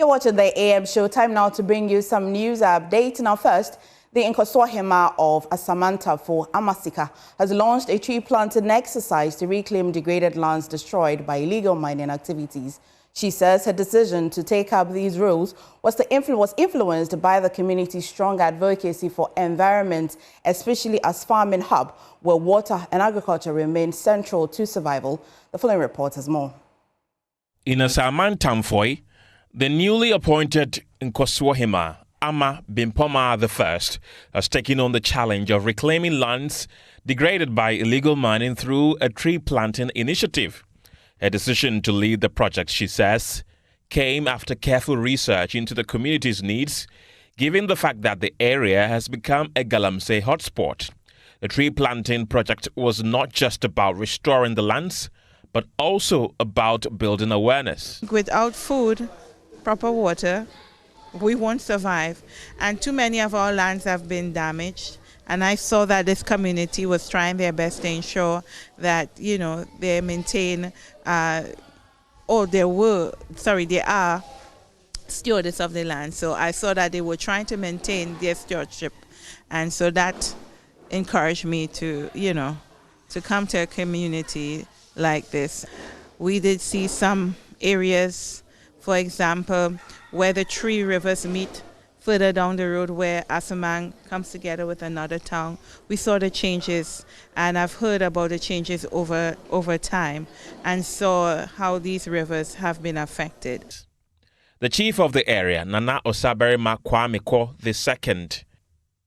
You're watching the AM show. Time now to bring you some news updates. Now first, the Nkoswahema of Asamantafo, Amasika, has launched a tree planting exercise to reclaim degraded lands destroyed by illegal mining activities. She says her decision to take up these roles was influenced by the community's strong advocacy for environment, especially as farming hub, where water and agriculture remain central to survival. The following report has more. In Asamantafo, the newly appointed Nkoswahema, Ama Bimpoma I, has taken on the challenge of reclaiming lands degraded by illegal mining through a tree planting initiative. Her decision to lead the project, she says, came after careful research into the community's needs, given the fact that the area has become a Galamsey hotspot. The tree planting project was not just about restoring the lands, but also about building awareness. Without food, proper water, we won't survive, and too many of our lands have been damaged. And I saw that this community was trying their best to ensure that, they maintain, they are stewards of the land. So I saw that they were trying to maintain their stewardship, and so that encouraged me to, to come to a community like this. We did see some areas, for example, where the three rivers meet further down the road, where Asamang comes together with another town. We saw the changes, and I've heard about the changes over time, and saw how these rivers have been affected. The chief of the area, Nana Osaberima Kwameko II,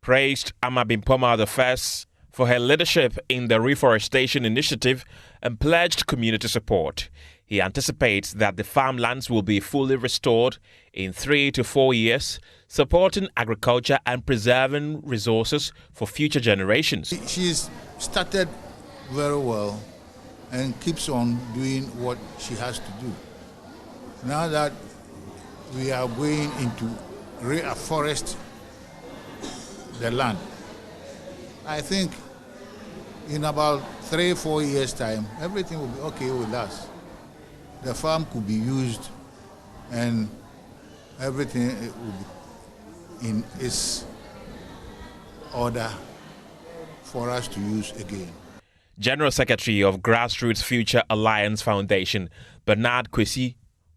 praised Ama Bimpoma I for her leadership in the reforestation initiative and pledged community support. He anticipates that the farmlands will be fully restored in 3 to 4 years, supporting agriculture and preserving resources for future generations. She's started very well and keeps on doing what she has to do. Now that we are going into reforest the land, I think in about 3-4 years' time, everything will be okay with us. The farm could be used, and everything will be in its order for us to use again. General Secretary of Grassroots Future Alliance Foundation, Bernard Kwesi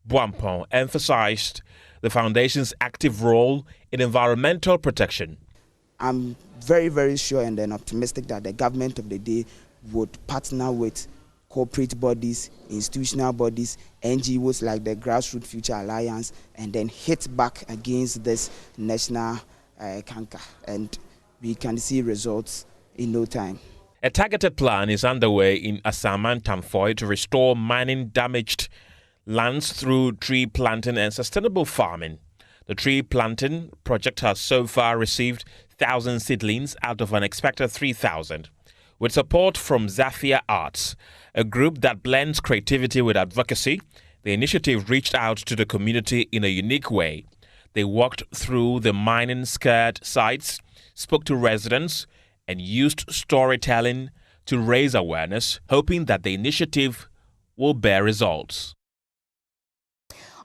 Boampon, emphasized the foundation's active role in environmental protection. I'm very, very sure and then optimistic that the government of the day would partner with corporate bodies, institutional bodies, NGOs like the Grassroots Future Alliance, and then hit back against this national canker, and we can see results in no time. A targeted plan is underway in Asamantafo to restore mining damaged lands through tree planting and sustainable farming. The tree planting project has so far received 1,000 seedlings out of an expected 3,000. With support from Zafia Arts, a group that blends creativity with advocacy, the initiative reached out to the community in a unique way. They walked through the mining-scarred sites, spoke to residents, and used storytelling to raise awareness, hoping that the initiative will bear results.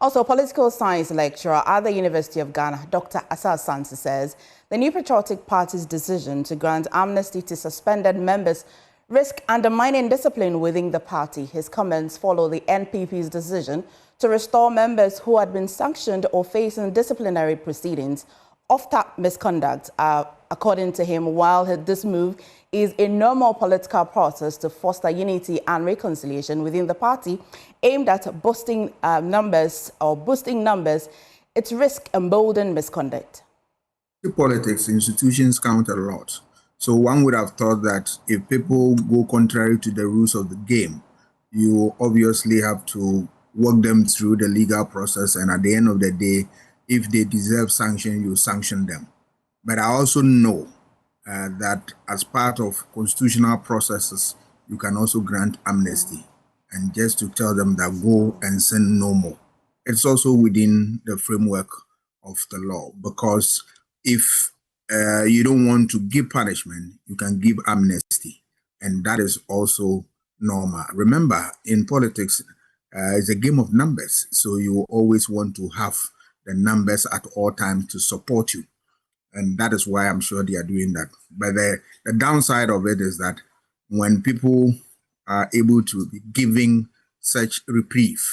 Also, political science lecturer at the University of Ghana, Dr. Asa Sansi, says the New Patriotic Party's decision to grant amnesty to suspended members risk undermining discipline within the party. His comments follow the NPP's decision to restore members who had been sanctioned or facing disciplinary proceedings after misconduct. According to him, while this move is a normal political process to foster unity and reconciliation within the party, aimed at boosting numbers, its risk embolden misconduct. In politics, institutions count a lot. So one would have thought that if people go contrary to the rules of the game, you obviously have to walk them through the legal process, and at the end of the day, if they deserve sanction, you sanction them. But I also know that as part of constitutional processes, you can also grant amnesty, and just to tell them that go and sin no more. It's also within the framework of the law, because if you don't want to give punishment, you can give amnesty, and that is also normal. Remember, in politics, it's a game of numbers, so you always want to have the numbers at all times to support you. And that is why I'm sure they are doing that. But the downside of it is that when people are able to be giving such reprieve,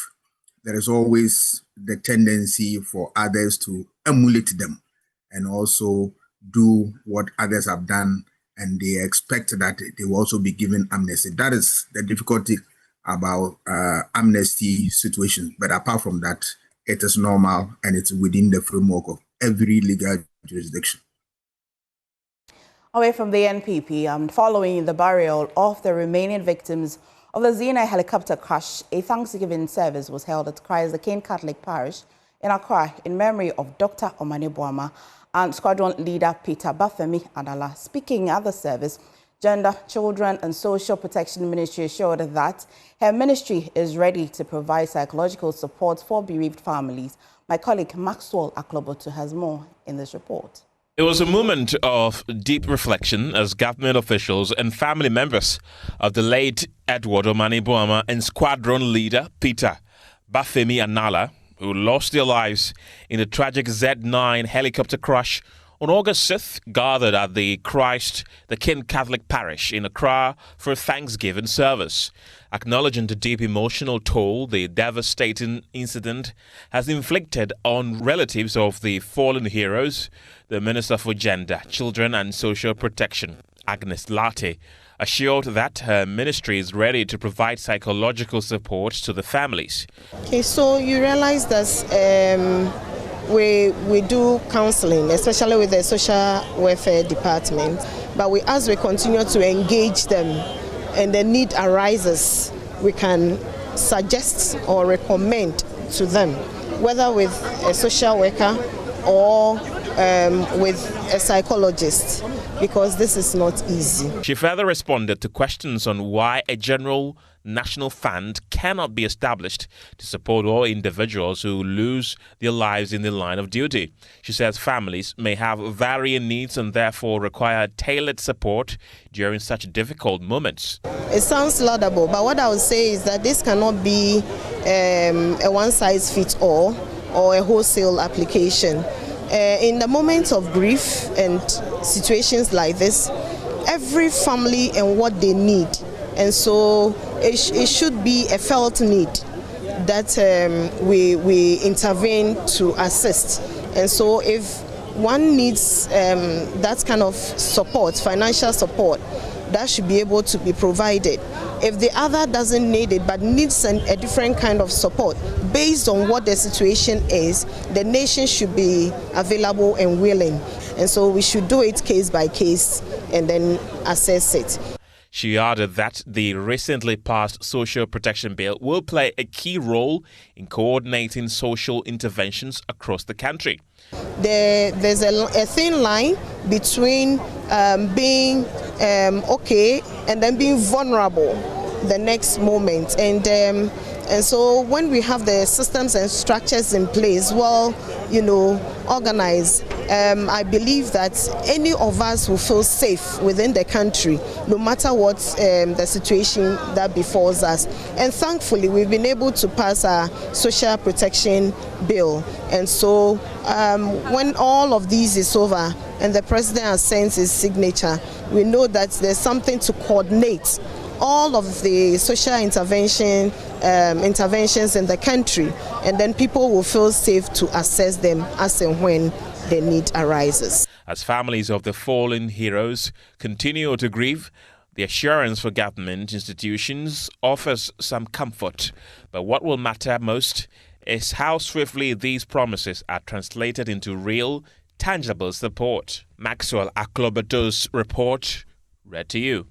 there is always the tendency for others to emulate them and also do what others have done, and they expect that they will also be given amnesty. That is the difficulty about amnesty situations. But apart from that, it is normal and it's within the framework of every legal jurisdiction. Away from the NPP, following the burial of the remaining victims of the Z-9 helicopter crash, a Thanksgiving service was held at Christ the King Catholic Parish in Accra in memory of Dr. Omane Boamah and Squadron Leader Peter Bafemi Adala. Speaking at the service, Gender, Children and Social Protection Ministry assured that her ministry is ready to provide psychological support for bereaved families. My colleague Maxwell Aklobotu has more in this report. It was a moment of deep reflection as government officials and family members of the late Edward Omane Boamah and squadron leader Peter Bafemi Adala, who lost their lives in the tragic Z-9 helicopter crash on August 6th, gathered at the Christ the King Catholic Parish in Accra for a Thanksgiving service. Acknowledging the deep emotional toll the devastating incident has inflicted on relatives of the fallen heroes, the Minister for Gender, Children and Social Protection, Agnes Latte, assured that her ministry is ready to provide psychological support to the families. Okay, so you realize that we do counseling, especially with the social welfare department, but as we continue to engage them and the need arises, we can suggest or recommend to them, whether with a social worker or with a psychologist, because this is not easy. She further responded to questions on why a general national fund cannot be established to support all individuals who lose their lives in the line of duty. She says families may have varying needs and therefore require tailored support during such difficult moments. It sounds laudable, but what I would say is that this cannot be a one-size-fits-all or a wholesale application. In the moments of grief and situations like this, every family and what they need, and so it should be a felt need that we intervene to assist. And so if one needs that kind of support, financial support, that should be able to be provided. If the other doesn't need it but needs a different kind of support based on what the situation is, the nation should be available and willing. And so we should do it case by case and then assess it. She added that the recently passed Social Protection Bill will play a key role in coordinating social interventions across the country. There's a thin line between being okay and then being vulnerable the next moment. And so when we have the systems and structures in place, well, organized, I believe that any of us will feel safe within the country, no matter what the situation that befalls us. And thankfully, we've been able to pass our social protection bill. And so when all of these is over and the president has sent his signature, we know that there's something to coordinate all of the social interventions in the country, and then people will feel safe to assess them as and when the need arises. As families of the fallen heroes continue to grieve, the assurance for government institutions offers some comfort. But what will matter most is how swiftly these promises are translated into real, tangible support. Maxwell Aklobotu's report, read to you.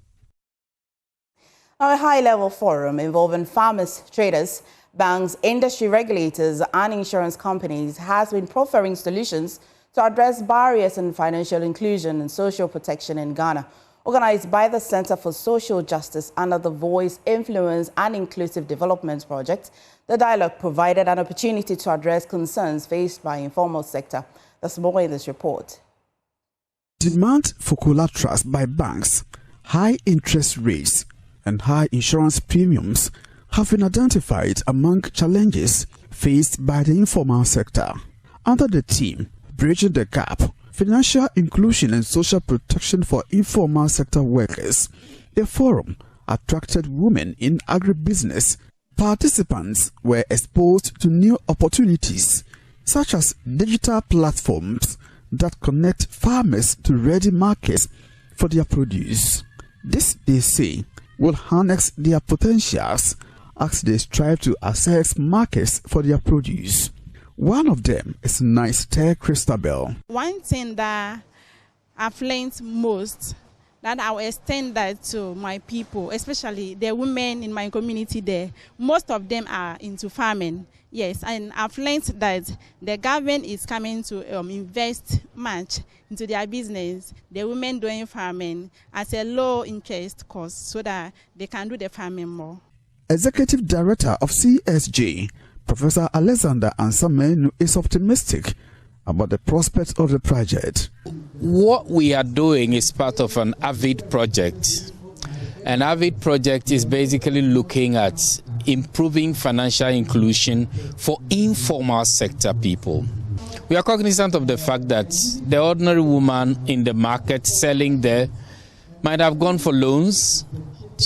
Now, a high-level forum involving farmers, traders, banks, industry regulators and insurance companies has been proffering solutions to address barriers in financial inclusion and social protection in Ghana. Organized by the Center for Social Justice under the Voice, Influence and Inclusive Development Project, the dialogue provided an opportunity to address concerns faced by informal sector. There's more in this report. Demand for collaterals by banks, high interest rates, and high insurance premiums have been identified among challenges faced by the informal sector. under the theme Bridging the Gap, Financial Inclusion and Social Protection for Informal Sector Workers, the forum attracted women in agribusiness. Participants were exposed to new opportunities, such as digital platforms that connect farmers to ready markets for their produce. This, they say, will harness their potentials as they strive to access markets for their produce. One of them is Nice Christabel. One thing that I've learned most, that I will extend that to my people, especially the women in my community there. Most of them are into farming. Yes, and I've learned that the government is coming to invest much into their business, the women doing farming at a low interest cost so that they can do the farming more. Executive Director of CSJ, Professor Alexander Ansamenu, is optimistic about the prospects of the project. What we are doing is part of an AVID project. An AVID project is basically looking at improving financial inclusion for informal sector people. We are cognizant of the fact that the ordinary woman in the market selling there might have gone for loans.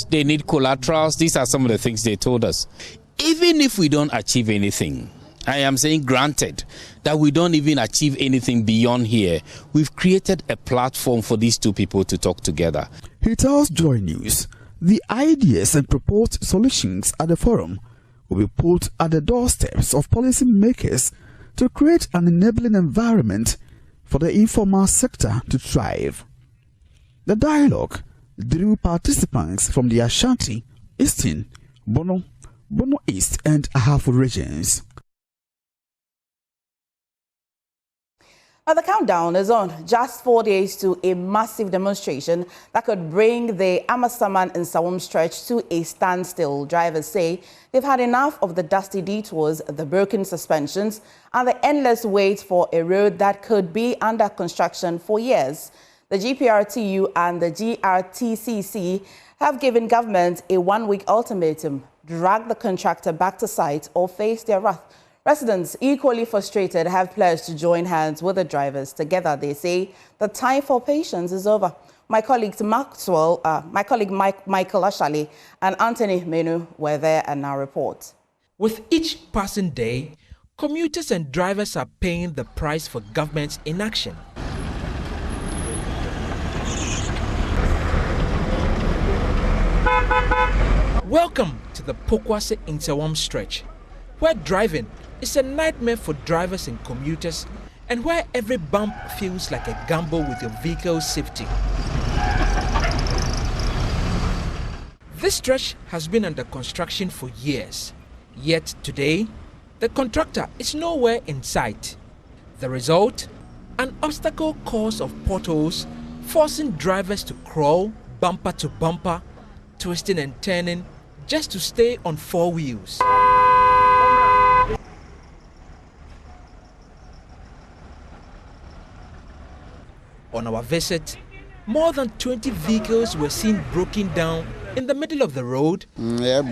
They need collaterals. These are some of the things they told us. Even if we don't achieve anything, I am saying granted that we don't even achieve anything beyond here, we've created a platform for these two people to talk together. He tells Joy News the ideas and proposed solutions at the forum will be put at the doorsteps of policy makers to create an enabling environment for the informal sector to thrive. The dialogue drew participants from the Ashanti, Eastern, Bono East and Ahafo regions. Now the countdown is on. Just 4 days to a massive demonstration that could bring the Amasaman and Sawam stretch to a standstill. Drivers say they've had enough of the dusty detours, the broken suspensions, and the endless wait for a road that could be under construction for years. The GPRTU and the GRTCC have given government a one-week ultimatum: drag the contractor back to site or face their wrath. Residents, equally frustrated, have pledged to join hands with the drivers. Together, they say the time for patience is over. My colleagues Michael Ashali and Anthony Menu were there and now report. With each passing day, commuters and drivers are paying the price for government's inaction. Welcome to the Pokwase Insawam stretch, where driving is a nightmare for drivers and commuters, and where every bump feels like a gamble with your vehicle's safety. This stretch has been under construction for years, yet today, the contractor is nowhere in sight. The result? An obstacle course of potholes, forcing drivers to crawl bumper to bumper, twisting and turning just to stay on four wheels. On our visit, more than 20 vehicles were seen broken down in the middle of the road. Here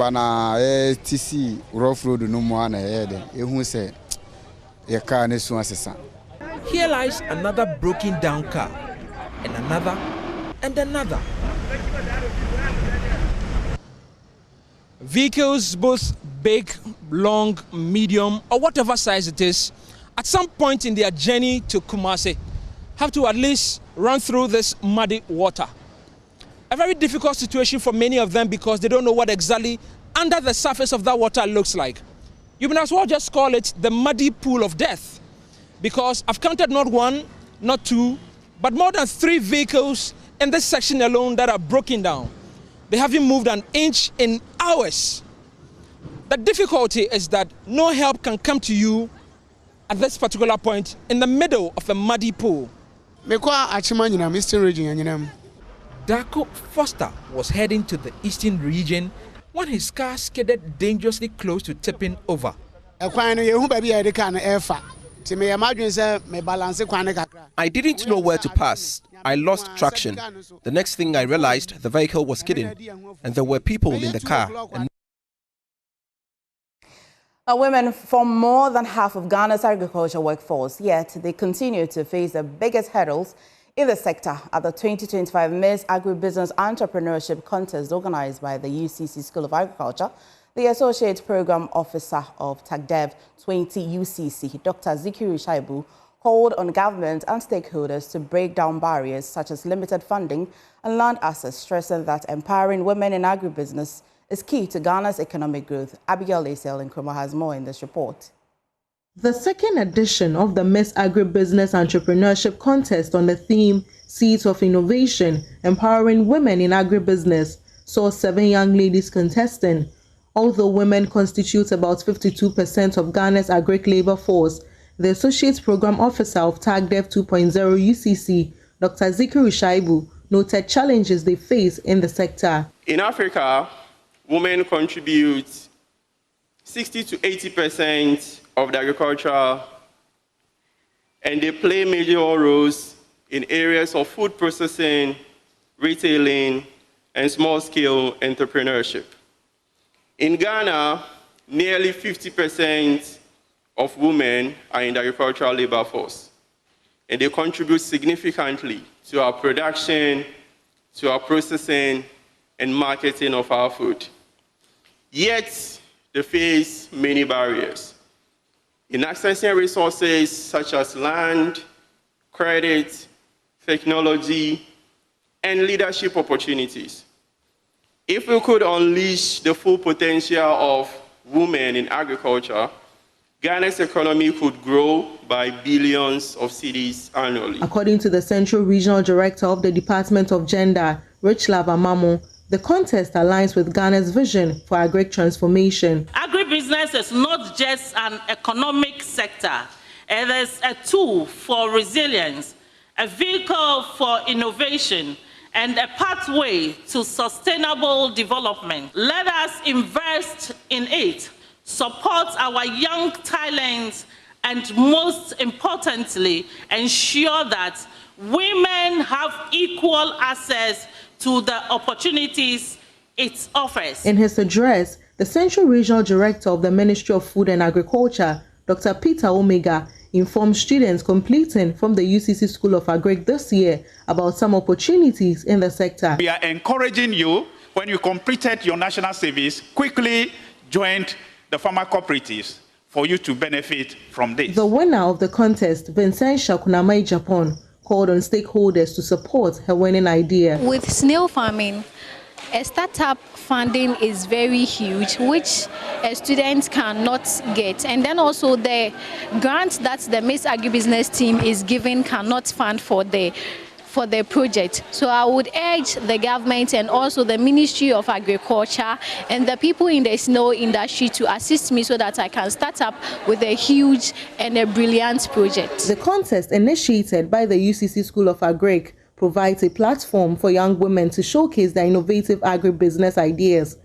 lies another broken down car, and another, and another. Vehicles, both big, long, medium, or whatever size it is, at some point in their journey to Kumasi, have to at least run through this muddy water. A very difficult situation for many of them because they don't know what exactly under the surface of that water looks like. You may as well just call it the muddy pool of death, because I've counted not one, not two, but more than 3 vehicles in this section alone that are broken down. They haven't moved an inch in hours. The difficulty is that no help can come to you at this particular point in the middle of a muddy pool. Darko Foster was heading to the eastern region when his car skidded dangerously close to tipping over. I didn't know where to pass. I lost traction. The next thing I realized, the vehicle was skidding, and there were people in the car. Women form more than half of Ghana's agriculture workforce, yet they continue to face the biggest hurdles in the sector at the 2025 Miss Agribusiness Entrepreneurship Contest organized by the UCC School of Agriculture. The Associate Program Officer of TAGDEV 20 UCC, Dr. Zikiru Shaibu, called on government and stakeholders to break down barriers such as limited funding and land access, stressing that empowering women in agribusiness is key to Ghana's economic growth. Abigail Laisel Nkrumah has more in this report. The second edition of the Miss Agribusiness Entrepreneurship Contest on the theme Seeds of Innovation, Empowering Women in Agribusiness saw 7 young ladies contesting. Although women constitute about 52% of Ghana's agric labor force, the Associate Program Officer of TAGDEV 2.0 UCC, Dr. Zikiru Shaibu, noted challenges they face in the sector. In Africa, women contribute 60 to 80% of the agriculture, and they play major roles in areas of food processing, retailing, and small-scale entrepreneurship. In Ghana, nearly 50% of women are in the agricultural labor force, and they contribute significantly to our production, to our processing, and marketing of our food. Yet, they face many barriers in accessing resources such as land, credit, technology, and leadership opportunities. If we could unleash the full potential of women in agriculture, Ghana's economy could grow by billions of cedis annually. According to the Central Regional Director of the Department of Gender, Richlove Amamo, the contest aligns with Ghana's vision for agric transformation. Agribusiness is not just an economic sector. It is a tool for resilience, a vehicle for innovation, and a pathway to sustainable development. Let us invest in it, support our young talents, and most importantly, ensure that women have equal access to the opportunities it offers. In his address, the Central Regional Director of the Ministry of Food and Agriculture, Dr. Peter Omega, informed students completing from the UCC School of Agric this year about some opportunities in the sector. We are encouraging you, when you completed your national service, quickly joined the farmer cooperatives for you to benefit from this. The winner of the contest, Vincentia Kunamai Japan, called on stakeholders to support her winning idea. With snail farming, a startup funding is very huge, which students cannot get. And then also the grants that the Miss Agribusiness team is giving cannot fund for the project. So I would urge the government and also the Ministry of Agriculture and the people in the snail industry to assist me so that I can start up with a huge and a brilliant project. The contest, initiated by the UCC School of Agric, provides a platform for young women to showcase their innovative agribusiness ideas.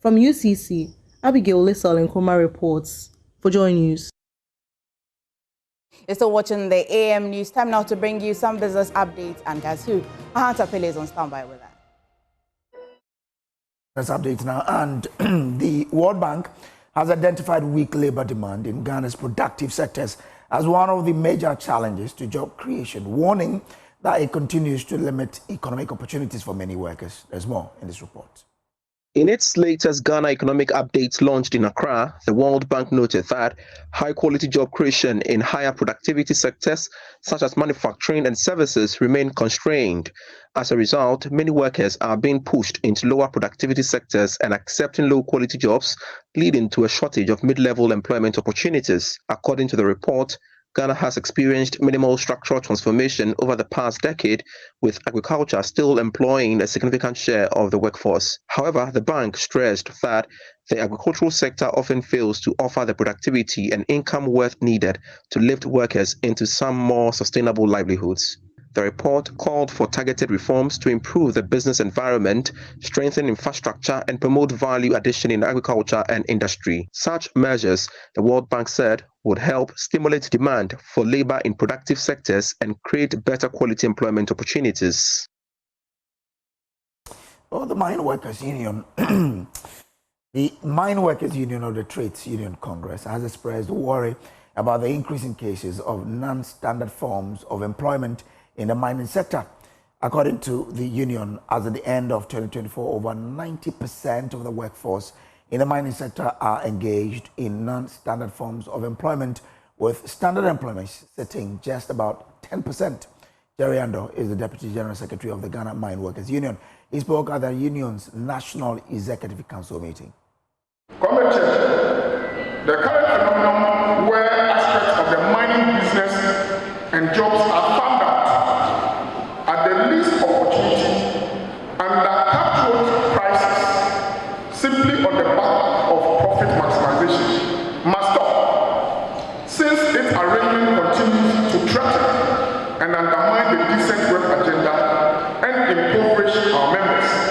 From UCC, Abigail Laisel Nkrumah reports for Joy News. You're still watching the AM News. Time now to bring you some business updates. And guys, Hunter Pele is on standby with that. Business updates now. And the World Bank has identified weak labor demand in Ghana's productive sectors as one of the major challenges to job creation, warning that it continues to limit economic opportunities for many workers. There's more in this report. In its latest Ghana Economic Updates launched in Accra, the World Bank noted that high-quality job creation in higher productivity sectors, such as manufacturing and services, remain constrained. As a result, many workers are being pushed into lower productivity sectors and accepting low-quality jobs, leading to a shortage of mid-level employment opportunities. According to the report, Ghana has experienced minimal structural transformation over the past decade, with agriculture still employing a significant share of the workforce. However, the bank stressed that the agricultural sector often fails to offer the productivity and income worth needed to lift workers into some more sustainable livelihoods. The report called for targeted reforms to improve the business environment, strengthen infrastructure, and promote value addition in agriculture and industry. Such measures, the World Bank said, would help stimulate demand for labor in productive sectors and create better quality employment opportunities. Well, the Mine Workers Union The Mine Workers Union of the Trades Union Congress has expressed worry about the increasing cases of non-standard forms of employment in the mining sector. According to the union, as at the end of 2024, over 90% of the workforce in the mining sector are engaged in non-standard forms of employment, with standard employment sitting just about 10%. Jerry Ando is the Deputy General Secretary of the Ghana Mine Workers Union. He spoke at the union's National Executive Council meeting. Committee, the current phenomenon where aspects of the mining business and jobs are found out at the least opportunity under cutthroat prices simply on the back of profit maximization must stop, since its arrangement continues to threaten and undermine the decent work agenda and impoverish our members.